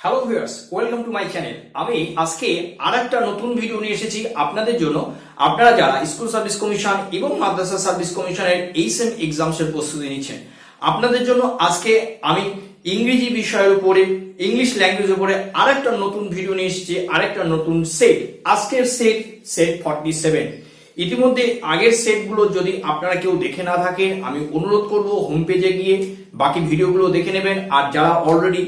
Hello viewers, welcome to my channel. আমি আজকে আরেকটা নতুন ভিডিও নিয়ে এসেছি আপনাদের জন্য। আপনারা যারা স্কুল সার্ভিস কমিশন এবং মাদ্রাসা সার্ভিস কমিশনের এইচএম এক্সামস এর প্রস্তুতি নিচ্ছেন, আপনাদের জন্য আজকে আমি ইংরেজি বিষয়ের উপরে, ইংলিশ ল্যাঙ্গুয়েজের উপরে আরেকটা নতুন ভিডিও নিয়ে এসেছি, আরেকটা নতুন সেট। আজকের সেট 47। ইতিমধ্যে আগের সেটগুলো যদি আপনারা কেউ দেখে না থাকেন, আমি অনুরোধ করব হোম পেজে গিয়ে বাকি ভিডিওগুলো দেখে নেবেন। আর যারা অলরেডি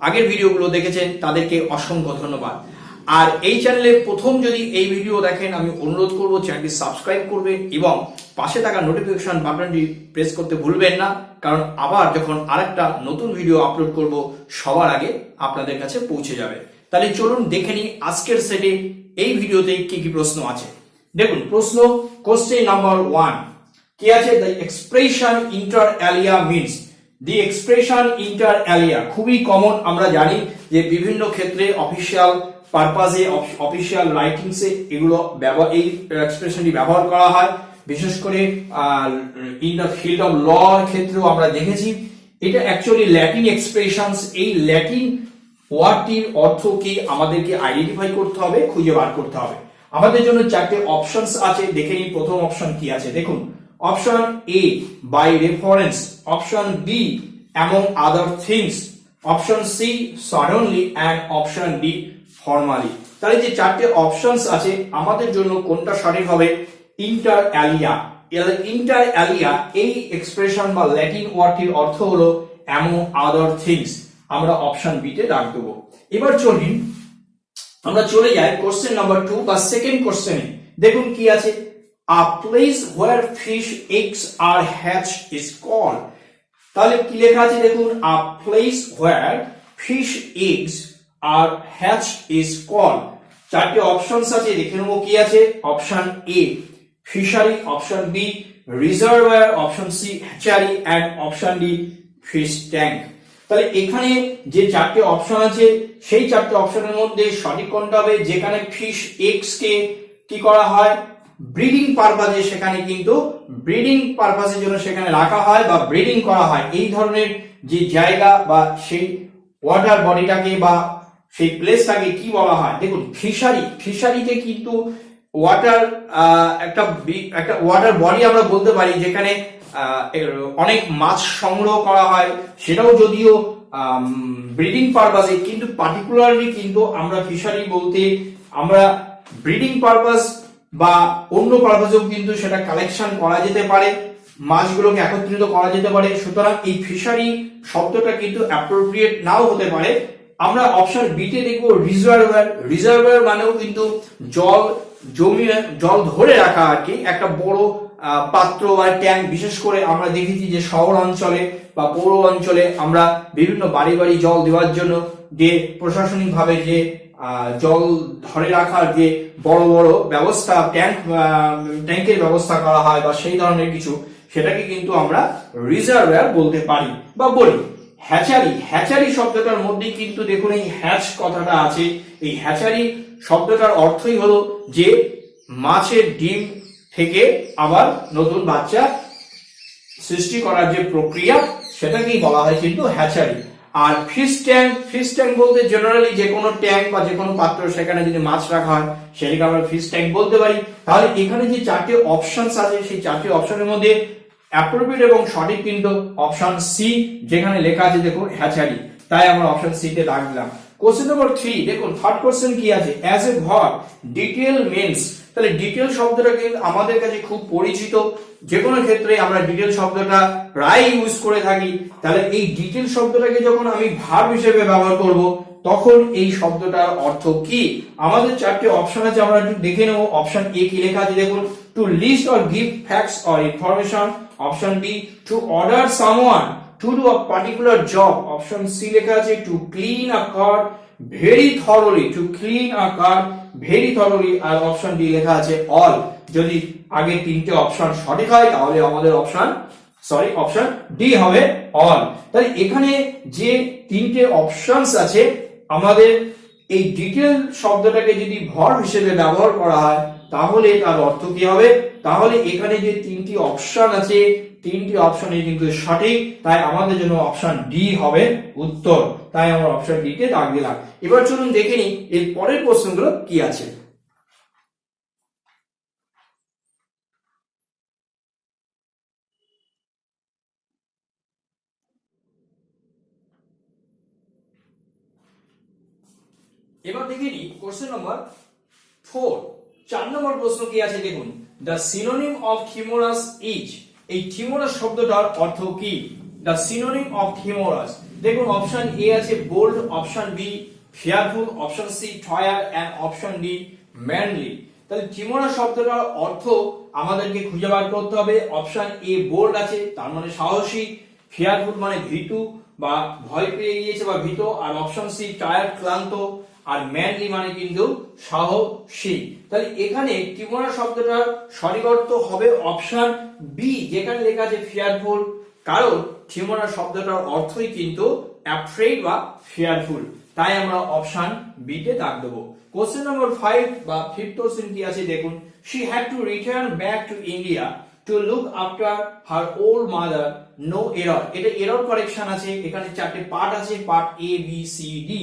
আগের ভিডিওগুলো দেখেছেন তাদেরকে অসংখ্য ধন্যবাদ। আর এই চ্যানেলে প্রথম যদি এই ভিডিও দেখেন, আমি অনুরোধ করব চ্যানেলটি সাবস্ক্রাইব করবেন এবং পাশে থাকা নোটিফিকেশন বাটনটি প্রেস করতে ভুলবেন না, কারণ আবার যখন আরেকটা নতুন ভিডিও আপলোড করব সবার আগে আপনাদের কাছে পৌঁছে যাবে। তাহলে চলুন দেখে নিই আজকের সেটে এই ভিডিওতে কি কি প্রশ্ন আছে। দেখুন প্রশ্ন, কোশ্চেন নাম্বার 1 কি আছে? The expression inter alia means. The expression inter alia খুবই কমন, আমরা জানি যে বিভিন্ন ক্ষেত্রে অফিসিয়াল পারপাজে, অফিসিয়াল রাইটিংসে এগুলো এই এক্সপ্রেশনটি ব্যবহার করা হয়। বিশেষ করে in the field of law ক্ষেত্রেও আমরা দেখেছি। এটা অ্যাকচুয়ালি ল্যাটিন এক্সপ্রেশনস। এই ল্যাটিন ওয়ার্ডটির অর্থ কি আমাদেরকে আইডেন্টিফাই করতে হবে, খুঁজে বার করতে হবে। আমাদের জন্য চারটে অপশনস আছে, দেখে নিই প্রথম অপশন কি আছে। দেখুন, option A by reference, option B among other things, option C suddenly and option D formally. তাহলে যে চারটে অপশনস আছে আমাদের জন্য কোনটা সঠিক হবে? ইন্টার অ্যালিয়া। ইন্টার অ্যালিয়া এই এক্সপ্রেশন বা ল্যাটিন ওয়ার্ডটির অর্থ হলো অ্যামং আদার থিংস। আমরা অপশন বি তে দাগ দেবো। এবার চলুন আমরা চলে যাই কোশ্চেন নাম্বার 2 বা সেকেন্ড কোশ্চেনে। দেখুন কি আছে? A place where fish eggs are hatched is called. তাহলে কি লেখা আছে দেখুন, a place where fish eggs are hatched is called. চারটি অপশনস আছে, দেখে নেবো কি আছে। Option A fishery, option B reservoir, option C hatchery and option D fish tank. তাহলে এখানে যে চারটি অপশন আছে সেই চারটি অপশনের মধ্যে সঠিক কোনটা হবে? যেখানে ফিশ এগস কে কি করা হয় ব্রিডিং পারপাজে, সেখানে কিন্তু ব্রিডিং পারপাজের জন্য সেখানে রাখা হয় বা ব্রিডিং করা হয়। এই ধরনের যে জায়গা বা সেই ওয়াটার বডিটাকে বা সেই প্লেসটাকে কি বলা হয়? দেখুন ফিশারি, ফিশারিতে কিন্তু ওয়াটার একটা ওয়াটার বডি আমরা বলতে পারি, যেখানে অনেক মাছ সংগ্রহ করা হয়। সেটাও যদিও ব্রিডিং পারপাজে, কিন্তু পার্টিকুলারলি কিন্তু আমরা ফিশারি বলতে আমরা ব্রিডিং পারপাস বা অন্য পারপাসেও কিন্তু সেটা কালেকশন করা যেতে পারে, মাছগুলোকে একত্রিত করা যেতে পারে। সুতরাং এই ফিশারি শব্দটা কিন্তু অ্যাপ্রোপ্রিয়েট নাও হতে পারে। আমরা অপশন বি তে দেখবো রিজার্ভার। রিজার্ভার মানেও কিন্তু জল জমিয়ে, জল ধরে রাখা আর কি, একটা বড় পাত্র বা ট্যাঙ্ক। বিশেষ করে আমরা দেখেছি যে শহর অঞ্চলে বা পৌর অঞ্চলে আমরা বিভিন্ন বাড়ি বাড়ি জল দেওয়ার জন্য যে প্রশাসনিক ভাবে যে জল ধরে রাখার যে বড় বড় ব্যবস্থা, ট্যাঙ্কের ব্যবস্থা করা হয় বা সেই ধরনের কিছু, সেটাকে কিন্তু আমরা রিজার্ভার বলতে পারি বা বলি। হ্যাচারি, হ্যাচারি শব্দটার মধ্যে কিন্তু দেখুন এই হ্যাচ কথাটা আছে। এই হ্যাচারি শব্দটার অর্থই হলো যে মাছের ডিম থেকে আবার নতুন বাচ্চা সৃষ্টি করার যে প্রক্রিয়া, সেটাকেই বলা হয় কিন্তু হ্যাচারি। আর ফিশ ট্যাঙ্ক, ফিশ ট্যাঙ্ক বলতে জেনারেলি যে কোনো ট্যাঙ্ক বা যে কোনো পাত্র সেখানে যদি মাছ রাখা হয় সেটাকে আমরা ফিশ ট্যাঙ্ক বলতে পারি। তাহলে এখানে যে চারটি অপশনস আছে সেই চারটি অপশনের মধ্যে অ্যাপ্রোপ্রিয়েট এবং সঠিক কিন্তু অপশন সি, যেখানে লেখা আছে দেখুন হ্যাচারি। তাই আমরা অপশন সি তে দাগ দিলাম। কোশ্চেন নাম্বার 3 দেখুন, থার্ড কোশ্চেন কি আছে? As a verb detail means. তাহলে ডিটেল শব্দটা কিন্তু আমাদের কাছে খুব পরিচিত, যে কোনো ক্ষেত্রে আমরা ডিটেল শব্দটা প্রায় ইউজ করে থাকি। তাহলে এই ডিটেল শব্দটাকে যখন আমি ভার্ব হিসেবে ব্যবহার করব, তখন এই শব্দটার অর্থ কি? আমাদের চারটি অপশন আছে, আমরা একটু দেখে নেব। অপশন এ কি লেখা আছে দেখুন, to list or give facts or information. Option B to order someone to do a particular job. Option C লেখা আছে to clean a car very thoroughly, to clean a car very thoroughly. আর option D লেখা আছে all. যদি আগে তিনটে option সঠিক হয় তাহলে আমাদের অপশন ডি হবে অল। তাহলে এখানে যে তিনটে অপশনস আছে, আমাদের এই ডিটেল শব্দটাকে যদি ভার্ব হিসেবে ব্যবহার করা হয় তাহলে তার অর্থ কি হবে? তাহলে এখানে যে তিনটি অপশন আছে তিনটি অপশনই কিন্তু সঠিক, তাই আমাদের জন্য অপশন ডি হবে উত্তর। তাই আমরা অপশন ডি তে দাগ দিলাম। এবার চলুন দেখে নিই এর পরের প্রশ্নগুলো কি আছে। এবার দেখে নিই কোশ্চেন নম্বর 4, 4 নম্বর প্রশ্ন কি আছে দেখুন, দ্য সিনোনিম অফ থিমোরাস ইজ। এই থিমোরাস শব্দটার অর্থ কি? দ্য সিনোনিম অফ থিমোরাস, দেখুন অপশন এ আছে bold, option B fearful, option C টয়ার এন্ড অপশন ডি ম্যানলি। তাহলে থিমোরাস শব্দটার অর্থ আমাদেরকে খুঁজে বার করতে হবে। অপশন এ বোল্ড আছে, তার মানে সাহসী, ফিয়ারফুল মানে ভীতু বা ভয় পেয়ে গিয়েছে বা ভীত, আর অপশন সি টায়ার্ড ক্লান্ত, আর ম্যানলি মানে কিন্তু সাহসী। তাহলে এখানে টিমোরা শব্দটার সঠিক অর্থ হবে অপশন বি, যেখানে লেখা আছে ফিয়ারফুল, কারণ টিমোরা শব্দটার অর্থই কিন্তু অ্যাফ্রেড বা ফিয়ারফুল। তাই আমরা অপশন বি তে দাগ দেবো। কোশ্চেন নম্বর 5 বা 5th কোশ্চেন কি আছে দেখুন, she had to return back to India to look after her old mother, no error। এটা এরর কারেকশন আছে, এখানে চারটে পার্ট আছে, part A B C D.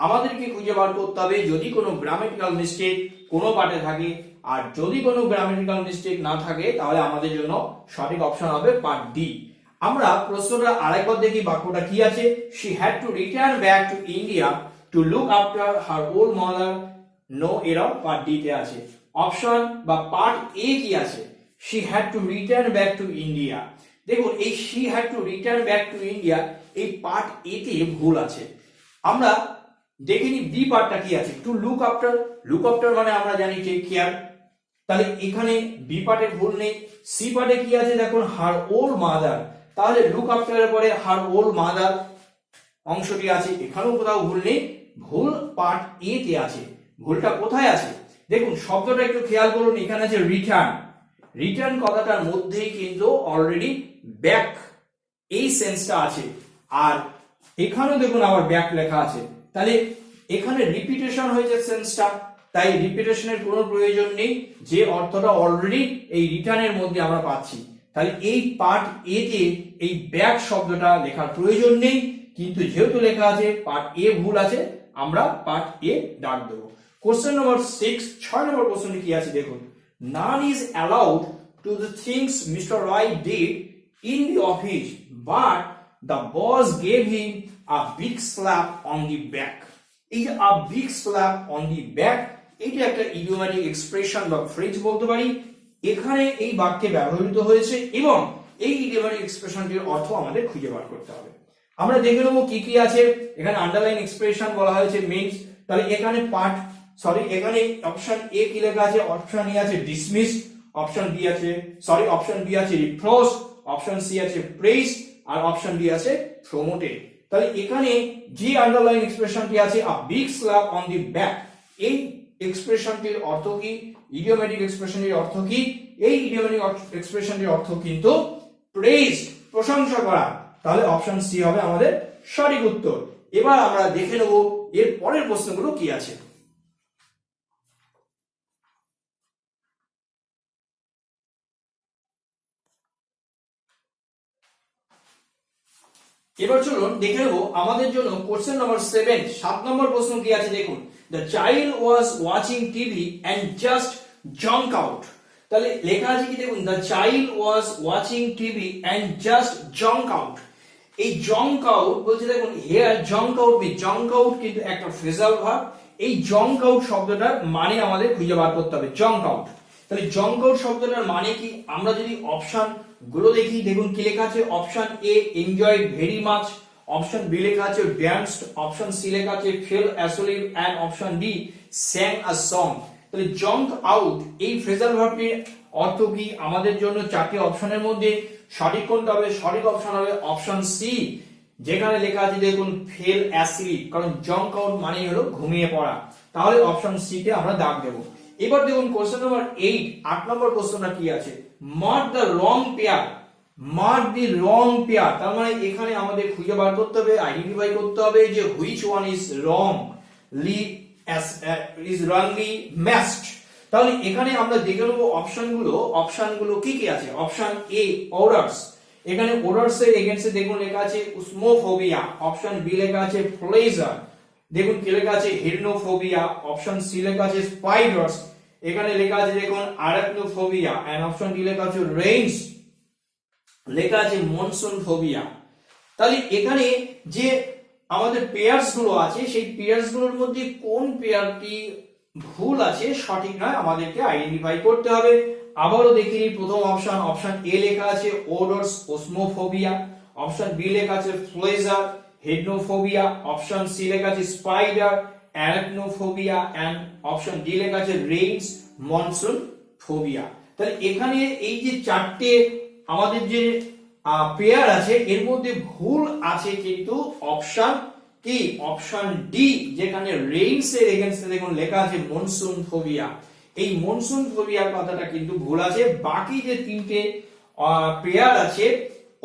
আমাদেরকে খুঁজে বার করতে হবে যদি কোনো গ্রামাটিক্যাল মিস্টেক কোনো পার্টে থাকে, আর যদি কোনো গ্রামাটিক্যাল মিস্টেক না থাকে তাহলে আমাদের জন্য সঠিক অপশন হবে পার্ট ডি। আমরা প্রশ্নটা আরেকবার দেখি, বাক্যটা কি আছে, she had to return back to India to look after her old mother, no error, part D তে আছে। অপশন বা পার্ট এ কি আছে, she had to return back to India। দেখুন এই she had to return back to India এই part এ তে ভুল আছে। আমরা দেখে নি বি পার্টটা কি আছে, to look after, look after মানে আমরা জানি টেক কেয়ার, তাহলে এখানে বি পার্টে ভুল নেই। সি পার্টে কি আছে দেখুন, হার ওল্ড মাদার, তাহলে লুক আফটারের পরে হার ওল্ড মাদার অংশটি আছে, এখানেও কোথাও ভুল নেই, ভুল পার্ট এ তে আছে। ভুলটা কোথায় আছে দেখুন, শব্দটা একটু খেয়াল করুন, এখানে আছে রিটার্ন, রিটার্ন কথাটার মধ্যেই কিন্তু অলরেডি ব্যাক এই সেন্সটা আছে, আর এখানেও দেখুন আবার ব্যাক লেখা আছে, তাহলে এখানে রিপিটেশন হয়েছে সেন্সটা, তাই রিপিটেশনের কোনো প্রয়োজন নেই, যে অর্থটা অলরেডি এই রিটার্নের মধ্যে আমরা পাচ্ছি। তাহলে এই পার্ট এ তে এই ব্যাক শব্দটা লেখার প্রয়োজন নেই, কিন্তু যেহেতু লেখা আছে পার্ট এ ভুল আছে, আমরা পার্ট এ দাগ দেবো। কোশ্চেন নম্বর 6, 6 নম্বর কোশ্চেন কি আছে দেখুন, none is allowed to the things Mr. Roy did in the office, but the boss gave him a big slap on the back। এই যে a big slap on the back, এটা একটা ইডিওম্যাটিক expression বা phrase বলতে পারি, এখানে এই বাক্যে ব্যবহৃত হয়েছে এবং এই ইডিওম্যাটিক এক্সপ্রেশনটির অর্থ আমাদের খুঁজে বার করতে হবে। আমরা দেখে নেবো কি কি আছে। এখানে আন্ডারলাইন এক্সপ্রেশন বলা হয়েছে মিনস, তাহলে এখানে পার্ট এখানে অপশন এ কি লেখা আছে, অপশন এ আছে ডিসমিস, অপশন বি আছে অপশন বি আছে রিপ্রোচ, অপশন সি আছে প্রেইজ, আর অপশন ডি আছে প্রমোটেড। তাহলে এখানে যে আন্ডারলাইন এক্সপ্রেশনটি আছে a big slap on the back, এই এক্সপ্রেশনটির অর্থ কি, ইডিওম্যাটিক এক্সপ্রেশনটির অর্থ কি, এই ইডিওম্যাটিক এক্সপ্রেশনটির অর্থ কিন্তু প্রেইজ, প্রশংসা করা। তাহলে অপশন সি হবে আমাদের সঠিক উত্তর। এবার আমরা দেখে নেব এর পরের প্রশ্নগুলো কি আছে। এবার চলুন দেখে নেব আমাদের জন্য কোশ্চেন নম্বর 7, 7 নম্বর প্রশ্ন কি আছে দেখুন, the child was watching TV and just jump out. তাহলে লেখা আছে কি দেখুন, the child was watching TV and just jump out. এই জম্প আউট বলছে দেখুন here jump out B, jump out কিন্তু একটা ফ্রেজাল ভার্ব, এই জম্প আউট শব্দটার মানে আমাদের খুঁজে বার করতে হবে, জম্প আউট। তাহলে জম্প আউট শব্দটার মানে কি, আমরা যদি অপশন গুলো দেখি দেখুন কি লেখা আছে, option A enjoy very much, option B লেখা আছে ড্যান্সড, অপশন সি লেখা আছে fell asleep, and option D sang a song. তাহলে জাম্প আউট এই ফ্রেজাল ভার্বটির অর্থ কি, আমাদের জন্য চারটি অপশনের মধ্যে সঠিক কোনটা হবে, সঠিক অপশন হবে অপশন সি, যেখানে লেখা আছে দেখুন ফেল অ্যাসলিপ, কারণ জাম্প আউট মানেই হলো ঘুমিয়ে পড়া। তাহলে অপশন সি তে আমরা দাগ দেব। এবার দেখুন কোশ্চেন নাম্বার 8, 8 নম্বর প্রশ্নটা কি আছে, mark the wrong pair, mark the wrong pair, তার মানে এখানে আমাদের খুঁজে বার করতে হবে, আইডেন্টিফাই করতে হবে যে which one is wrong is wrongly matched। তাহলে এখানে আমরা দেখে নেব অপশনগুলো কি কি আছে। অপশন এ অর্ডারস, এখানে ওডার্স এর এগেইনস্টে দেখুন লেখা আছে উসমোফোবিয়া, অপশন বি লেখা আছে প্লেজার, দেখুন কি লেখা আছে হিরনোফোবিয়া, অপশন সি লেখা আছে স্পাইডার্স, এখানে লেখা আছে দেখুন আরাকনোফোবিয়া, এন্ড অপশন ডি লেখা আছে রেইনস, লেখা আছে মনসুন ফোবিয়া। তাহলে এখানে যে আমাদের পেয়ার্স গুলো আছে সেই পেয়ার্স গুলোর মধ্যে কোন পেয়ারটি ভুল আছে সঠিক নয় আমাদেরকে আইডেন্টিফাই করতে হবে। আবারও দেখে নিই প্রথম অপশন, অপশন এ লেখা আছে ওডার্স ওসমোফোবিয়া, অপশন বি লেখা আছে প্লেজার হেডনোফোবিয়া, অপশন সি লেখা আছে স্পাইডার অ্যারাকনোফোবিয়া, এন্ড অপশন ডি লেখা আছে রেইনস মনসুন ফোবিয়া। তাহলে এখানে এই যে চারটে আমাদের যে পেয়ার আছে এর মধ্যে ভুল আছে কিন্তু অপশন কি, অপশন ডি, যেখানে রেইনস এর এগেইনস্টে দেখুন লেখা আছে মনসুন ফোবিয়া। এই মনসুন ফোবিয়ার কথাটা কিন্তু ভুল আছে, বাকি যে তিনটে পেয়ার আছে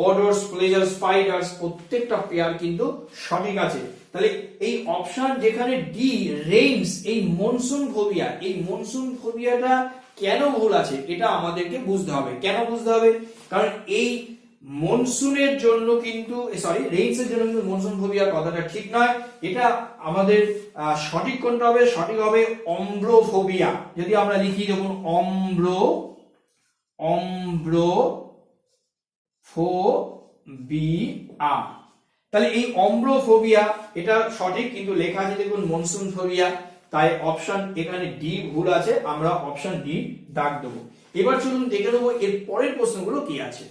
ওডার্স প্লেজার স্পাইডার্স প্রত্যেকটা পেয়ার কিন্তু সঠিক আছে। তাহলে এই অপশন যেখানে ডি রেইনস, এই মনসুন ফোবিয়া, এই মনসুন ফোবিয়াটা কেন ভুল আছে এটা আমাদেরকে বুঝতে হবে। কেন বুঝতে হবে? কারণ এই মনসুনের জন্য কিন্তু রেইনস এর জন্য কিন্তু মনসুন ফোবিয়া কথাটা ঠিক নয়। এটা আমাদের সঠিক কোনটা হবে? সঠিক হবে অম্ব্রোফোবিয়া। যদি আমরা লিখি দেখুন অম্ব্রোফোবিয়া, তাহলে এই অম্ব্রোফোবিয়া এটা সঠিক, কিন্তু লেখা আছে দেখুন মনসুন ফোবিয়া, তাই অপশন এখানে ডি ভুল আছে, আমরা অপশন ডি দাগ দেবো। এবার চলুন দেখে নেবো এর পরের প্রশ্নগুলো কি আছে।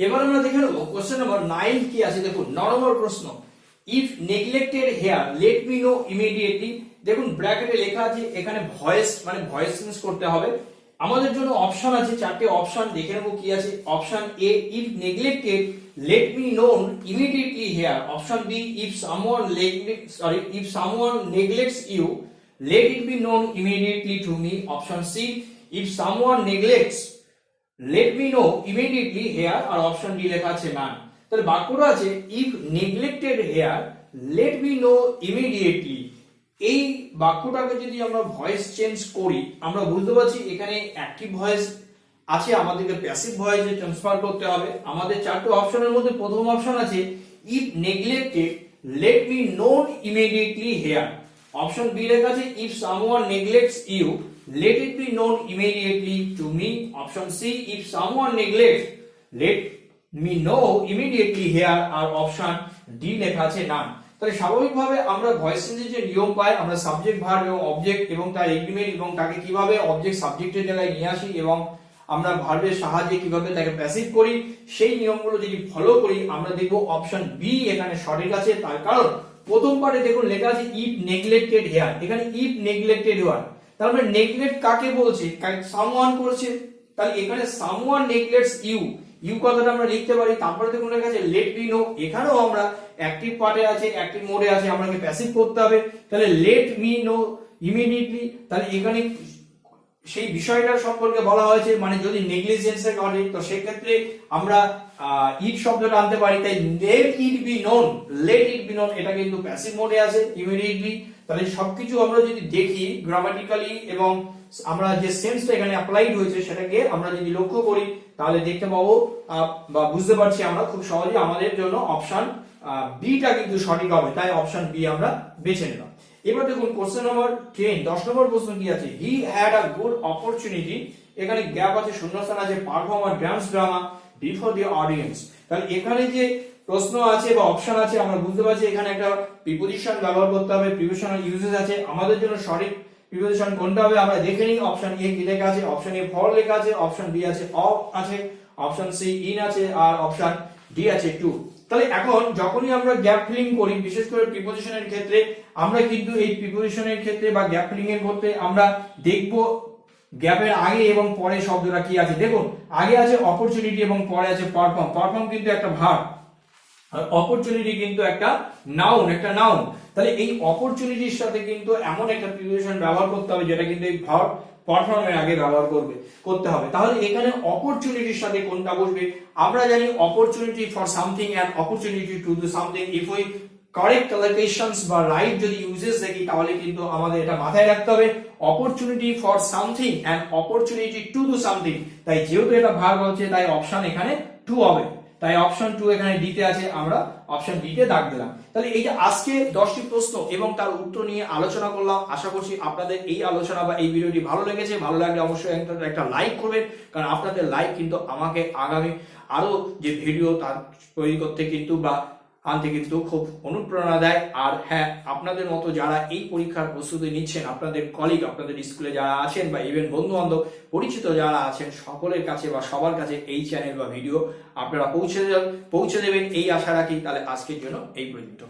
এবার আমরা দেখে নেবো কোশ্চেন নাম্বার 9 কি আছে। দেখুন 9 নম্বর প্রশ্ন, if neglected here let me know immediately. দেখুন ব্র্যাকেটে লেখা আছে এখানে ভয়েস, মানে ভয়েস চেঞ্জ করতে হবে। আমাদের জন্য অপশন আছে চারটে অপশন, দেখে নেবো কি আছে। Option A if neglected let me know immediately here, option B if someone neglects you let it be known immediately to me, option C if someone neglects let me know immediately here, আর option D লেখা আছে man. তাহলে বাক্যটা আছে if neglected here let me know immediately। এই বাক্যটাকে যদি আমরা voice change করি আমরা বুঝতে পারছি এখানে অ্যাক্টিভ ভয়েস আছে, আমাদেরকে প্যাসিভ ভয়েসে ট্রান্সফার করতে হবে। আমাদের চারটি অপশনের মধ্যে প্রথম অপশন আছে if neglected let me know immediately here, option B লেখা আছে if someone neglects you let it be known immediately to me, অপশন সি if someone neglects let me know immediately here, আর অপশন ডি লেখা আছে নান। তাহলে স্বাভাবিকভাবে আমরা ভয়েস চেঞ্জের যে নিয়ম পাই, আমরা সাবজেক্ট ভার্ব এবং অবজেক্ট এবং তার এগ্রিমেন্ট এবং তাকে কিভাবে অবজেক্ট সাবজেক্টের জায়গায় নিয়ে আসি এবং আমরা ভার্বের সাহায্যে কিভাবে তাকে প্যাসিভ করি, সেই নিয়মগুলো যদি ফলো করি আমরা দেখব অপশন বি এখানে সঠিক আছে। তার কারণ প্রথম পার্টে দেখুন লেখা আছে ইফ নেগলেক্টেড হেয়ার, এখানে ইফ নেগলেক্টেড হেয়ার, তার মানে নেগলেক্ট কাকে বলছে? সামওয়ান করছে। তাহলে এখানে সামওয়ান নেগলেক্টস ইউ, ইউ কথাটা আমরা লিখতে পারি। তারপরে দেখুন লেখা আছে লেট মি নো, এখানেও আমরা অ্যাক্টিভ পার্টে আছে, অ্যাক্টিভ মোডে আছে, আমাকে প্যাসিভ করতে হবে। তাহলে লেট মি নো ইমিডিয়েটলি, তাহলে এখানে সেই বিষয়টার সম্পর্কে বলা হয়েছে, মানে যদি নেগলিজেন্স এর ঘটে তো সেক্ষেত্রে আমরা ইট শব্দটা আনতে পারি। তাই let it be known, let it be known এটা কিন্তু প্যাসিভ মোডে আছে ইমিডিয়েটলি। তাহলে সবকিছু আমরা যদি দেখি গ্রামাটিক্যালি এবং আমরা যে সেন্সটা এখানে অ্যাপ্লাইড হয়েছে সেটাকে আমরা যদি লক্ষ্য করি তাহলে দেখতে পাবো বা বুঝতে পারছি আমরা খুব সহজে আমাদের জন্য অপশন বিটা কিন্তু সঠিক হবে, তাই অপশন বি আমরা বেছে নিলাম। এবার দেখুন কোশ্চেন নাম্বার 10 10 নম্বর প্রশ্ন কি আছে, he had a good opportunity, এখানে গ্যাপ আছে, শূন্যস্থান আছে, perform a dance drama before the audience. তাহলে এখানে যে প্রশ্ন আছে বা অপশন আছে আমরা বুঝতে পারছি এখানে একটা প্রিপোজিশন ব্যবহার করতে হবে, প্রিপোজিশনাল ইউজেস আছে। আমাদের জন্য সঠিক প্রিপোজিশন কোনটা হবে আমরা দেখে নিই। অপশন এ কি লেখা আছে? অপশন এ ফর লেখা আছে, অপশন বি আছে অফ আছে, অপশন সি ইন আছে, আর অপশন ডি আছে টু। তাহলে এখন যখনই আমরা গ্যাপ ফিলিং করি বিশেষ করে প্রিপোজিশনের ক্ষেত্রে আমরা কিন্তু এই প্রিপোজিশনের ক্ষেত্রে বা গ্যাপ ফিলিং এর ক্ষেত্রে আমরা দেখব গ্যাপের আগে এবং পরে শব্দটা কি আছে। দেখুন আগে আছে অপরচুনিটি এবং পরে আছে পারফর্ম। পারফর্ম কিন্তু একটা ভার্ব আর অপরচুনিটি কিন্তু একটা নাউন, একটা নাউন। তাহলে এই অপরচুনিটির সাথে কিন্তু এমন একটা প্রিপোজিশন ব্যবহার করতে হবে যেটা কিন্তু এই ভার্ব পারফর্মের আগে ব্যবহার করতে হবে। তাহলে এখানে অপরচুনিটির সাথে কোনটা বসবে? আমরা জানি opportunity for something and opportunity to do something, if we correct allocations বা রাইট যদি ইউজেস দেখি তাহলে কিন্তু আমাদের এটা মাথায় রাখতে হবে opportunity for something and opportunity to do something. তাই যেহেতু এটা ভার্ব হচ্ছে তাই অপশন এখানে 2 হবে, তাই অপশন 2 এখানে ডি তে আছে, আমরা অপশন ডি তে দাগ দিলাম। তাহলে এই যে আজকে 10টি প্রশ্ন এবং তার উত্তর নিয়ে আলোচনা করলাম, আশা করছি আপনাদের এই আলোচনা বা এই ভিডিওটি ভালো লেগেছে। ভালো লাগলে অবশ্যই একটা লাইক করবেন, কারণ আপনাদের লাইক কিন্তু আমাকে আগামী আরো যে ভিডিও তার তৈরি করতে কিন্তু বা আনতে কিন্তু খুব অনুপ্রেরণা দেয়। আর হ্যাঁ, আপনাদের মতো যারা এই পরীক্ষার প্রস্তুতি নিচ্ছেন, আপনাদের কলিগ, আপনাদের স্কুলে যারা আছেন বা ইভেন বন্ধু বান্ধব পরিচিত যারা আছেন, সকলের কাছে বা সবার কাছে এই চ্যানেল বা ভিডিও আপনারা পৌঁছে দেবেন এই আশা রাখি। তাহলে আজকের জন্য এই পর্যন্ত।